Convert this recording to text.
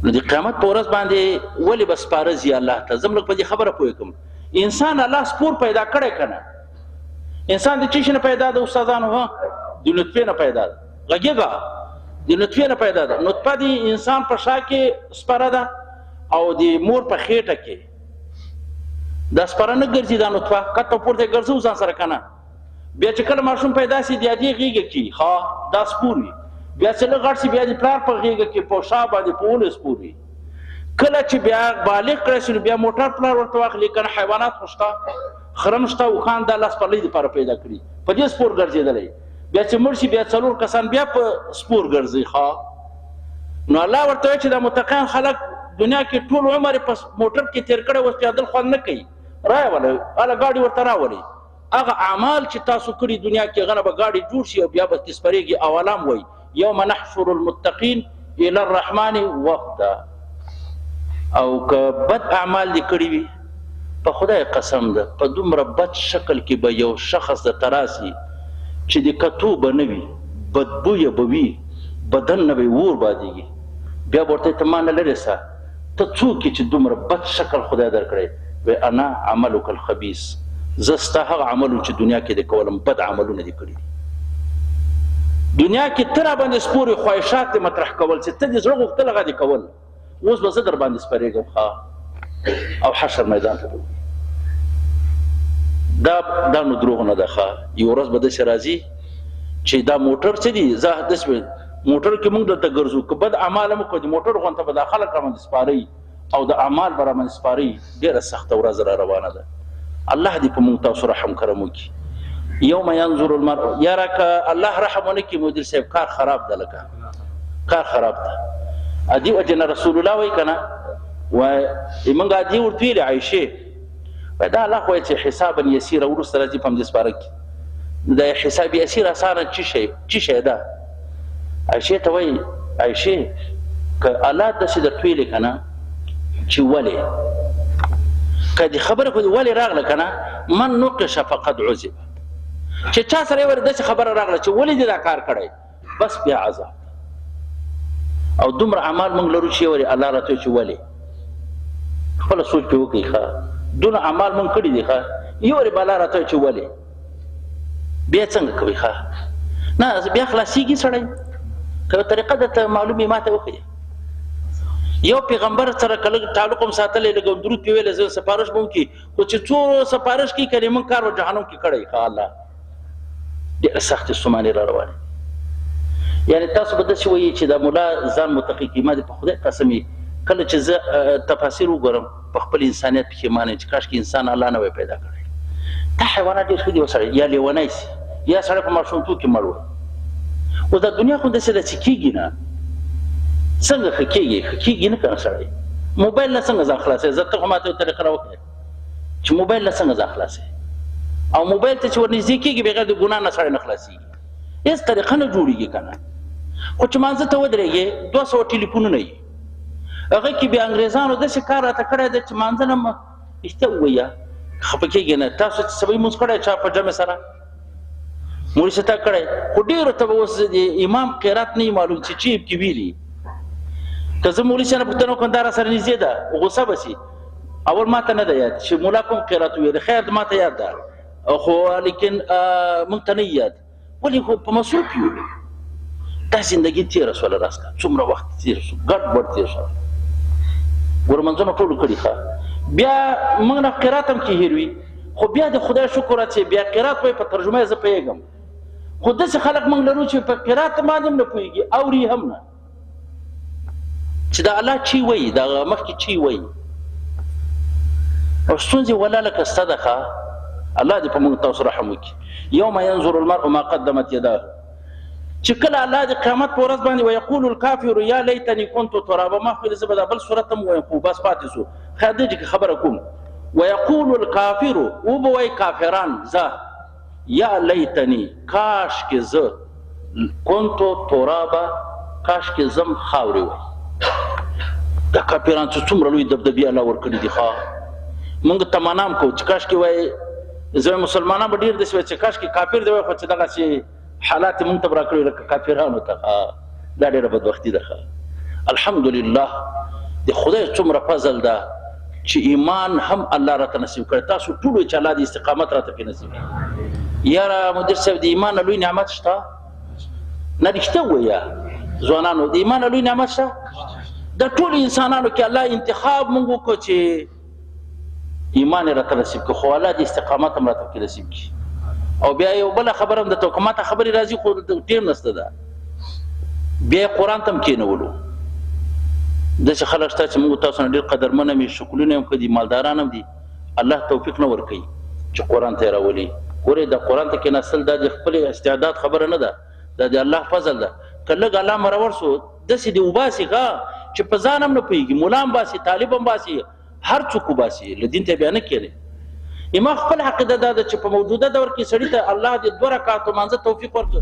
نو د قیامت په ورځ باندې ولې به سپاره ځي الله ته. زه هم لږ په دې خبره پوه کړم. انسان الله سپور پیدا کړی که نه؟ انسان د څه شي نه پیدا ده استادانو؟ د نطفې نه پیدا ده. غږېږه، د نطفې نه پیدا ده. نطفه د انسان په شا کې سپاره ده او د مور په خېټه کې دا سپاره نه ګرځي. دا نطفه کته پورته ګرځو ځان سره که نه؟ بیا چې کله ماشوم پیدا سي د دې غېږه کې دا سپور وي. بیا چې لږ غټ سي بیا د پلار په غېږه کې په شا باندې په ولې سپور وي. کله چې بیا بالغ کړی شي نو بیا موټر پلار ورته واخلي که نه؟ حیوانات خو شته، خرم شته، اوښان دا الله سپرلۍ دپاره پیدا کړي، په دې سپور ګرځېدلی. بیا چې مړ شي بیا 4 کسان بیا په سپور ګرځي. نو الله ورته وایي چې دا متقیان خلک دنیا کې ټول عمر په موټر کې تېر کړی، اوس پیادل خوند نه کوي، رایه ولئ هله ګاډي ورته راولئ. هغه اعمال چې تاسو کړي دنیا کې هغه نه به ګاډي جوړ شي او بیا به تسپرېږي. او علام وایي یوم نحشر المتقین الی الرحمن وفدا. او که بد اعمال دې کړي وي په خدای قسم ده په دومره بد شکل کې به یو شخص د تراسي چې د کتو به نه وي، بدبویه به وي، بدن نه به اور بادېږي. بیا به ورته ته ما نه لرې سه، ته څوک یې چې دومره بد شکل خدای درکړی؟ وایي انا عملک الخبیث، زه ستا هغه عملونه چې دنیا کې دې کولم بد عملونه دې کړي دي. دنیا کې ته راباندې سپورې خواهشات دې مطرح کول چې ته دې زړه غوښتل هغه دې کول. اوس به زه در باندې سپرېږم او حشر میدان ته به دا نو دروغ نه ده. یو ورځ به داسې راځي چې دا موټر څه دي، زه داسې موټر کې موږ دلته ګرځو، که بد اعمال هم وکړو د موټر غونته به دا خلک راباندې سپارئ او د اعمال به راباندې سپارئ. ډېره سخته ورځ را روانه ده. الله دې په موږ تاسو رحم کرم وکړي. یوم ینظر المرء، یاره که الله رحم ونه کړي مدیر صاحب کار خراب ده، لکه کار خراب ده. ادي وجه نه رسول الله وایي که نه؟ وایي موږ ادي ورته ویلې عایشې وایي دا الله وایي چې حسابا یسیره وروسته راځي په همدې سپاره کې. دا حساب یسیر اسانه څه شی ده؟ عایشې ته وایي عایشې که الله داسې درته ویلې که نه چې ولې که دې خبره کړو ولې راغله که نه؟ من نقش فقد عذب، چې چا سره یې ورې داسې خبره راغله چې ولې دې دا کار کړی، بس بیا عذاب. او دومره اعمال موږ لرو چې ورې الله راته چې ولې خپله سوچ پرې وکړئ. دونه اعمال موږ کړي دي یو ورې به الله راته چې ولې بیا څنګه کوئ؟ نه بیا خلاصېږي سړی. که یو طریقه درته معلومې ما ته وښیه. یو پیغمبر سره که لږ تعلق هم ساتلی لږ درود پرې ویلی زه سفارش به وکړي، خو چې څو سفارش کوي که موږ کار و جهنم کې کړی. الله ډېره سختې ستومانې را روانې. یعنې تاسو به داسې وایي چې دا ملا ځان متقي کړي. ما دې په خدای قسم کله چې زه تفاسیر وګورم په خپل انسانیت پښیمانه یم چې کاشکې انسان الله نه وای پیدا کړی. دا حیوانات ډېر ښه دي سړی یا لیونی سي یا سړی په ماشومتوب کې مړ وي. اوس دا دنیا خو داسې ده چې کېږي نه. څنګه ښه کېږي؟ ښه کېږي نه که نه سړی. موبایل نه څنګه ځان خلاصوي؟ زه ته خو ما ته یو طریقه راوښیه چې موبایل نه څنګه ځان خلاصوي. او موبایل ته چې ورنږدې کېږي بغیر د ګناه نه سړی نه خلاصېږي. هېڅ طریقه نه جوړېږي که نه. خو چې مانځه ته ودرېږې 200 ټلیفونونه وي، هغه کې بیا انګریزانو داسې کار راته کړی دی چې مانځه نه رښتیا ووایه خفه کېږي نه. تاسو چې سبا لمونځ کړی چا په جمع سره مولوي صاحب تا کړی، خو ډېرو ته به اوس د امام قرات نه وي معلوم چې چیب کې ویلي. که زه مولوي صاحب نه پوښتنه وکړم دا را سره نږدې ده غوسه به سي. اول ما ته نه ده یاد چې ملا کوم قرات ویلی، خیر ما ته یاد ده خو لیکن موږ ته نه یاد. ولې خو په مصروف یو دا زندګي تېره شوله راسته، څومره وخت تېر شو، ګډ وډ تېر شو. ګوره منځونه ټولو کړي بیا موږ نه قرات هم کې هېر وي، خو بیا د خدای شکر چې بیا قرات وایي په ترجمه یې زه پوهېږم. خو داسې خلک موږ لرو چې په قرات باندې هم نه پوهېږي، اوري هم نه چې دا الله چی وایي، دا مخکې چی وایي. او ستونزې ولا لکه سته ده. الله دې په موږ تاسو رحم وکړي. یوم ینظر المرء ما قدمت یداه، چې کله الله د قیامت په ورځ باندې ویقول الکافر یا لیتنی کنت ترابا. ما خو زه به دا بل صورت هم وایم خو بس پاتې شو. خیر دی چې خبره کوم. ویقول الکافر، وبه وایي کافران زه یا لیتنی کاش کې زه کنت ترابا، کاش کې زم خاورې وای. دا کافران چې څومره لوی دبدبې الله ورکړي دي. موږ تمنام کوو چې کاش کې وایي زه مسلمانان به ډېر داسې وایي چې کاش کې کافر دی وایي، خو چې دغسې حالات موږ ته به راکړي لکه کافرانو ته. دا ډېره بدبختي ده. الحمدلله د خدای څومره فضل ده چې ایمان هم الله راته نصیب کړی. تاسو ټول چې الله د استقامت راته کې نصیب کړي. یاره مدیر صاحب د ایمان لوی نعمت شته؟ نه رښتیا ووایه ځوانانو، د ایمان لوی نعمت شته؟ د ټول انسانانو کې الله انتخاب موږ وکړو چې ایمان راته نصیب کړي، خو الله د استقامت هم راته کې نصیب کړي. او بیا یو بله خبره هم درته کومه خبرې راځي خو ټیم نشته ده، بیا قرآن ته هم کېنولو. داسې خلک شته چې موږ تاسو نه ډېر قدرمن هم یې، شکلونه هم ښه دي، مالداران هم دي، الله توفیق نه ورکوي چې قرآن ته یې راولي. ګورئ د قرآن ته کېناستل دا د خپل استعداد خبره نه ده، دا د الله فضل ده. که لږ الله مرور شو داسې دې وباسي چې په ځان هم نه پوهېږي، ملا هم باسي، طالب هم باسي، هر څوک وباسي، له دین ته بیا نه کېني. ما خپل عقیده دا ده چې په موجوده دور کې سړي ته الله د 2 رکعاتو مانځه توفیق ورکړي.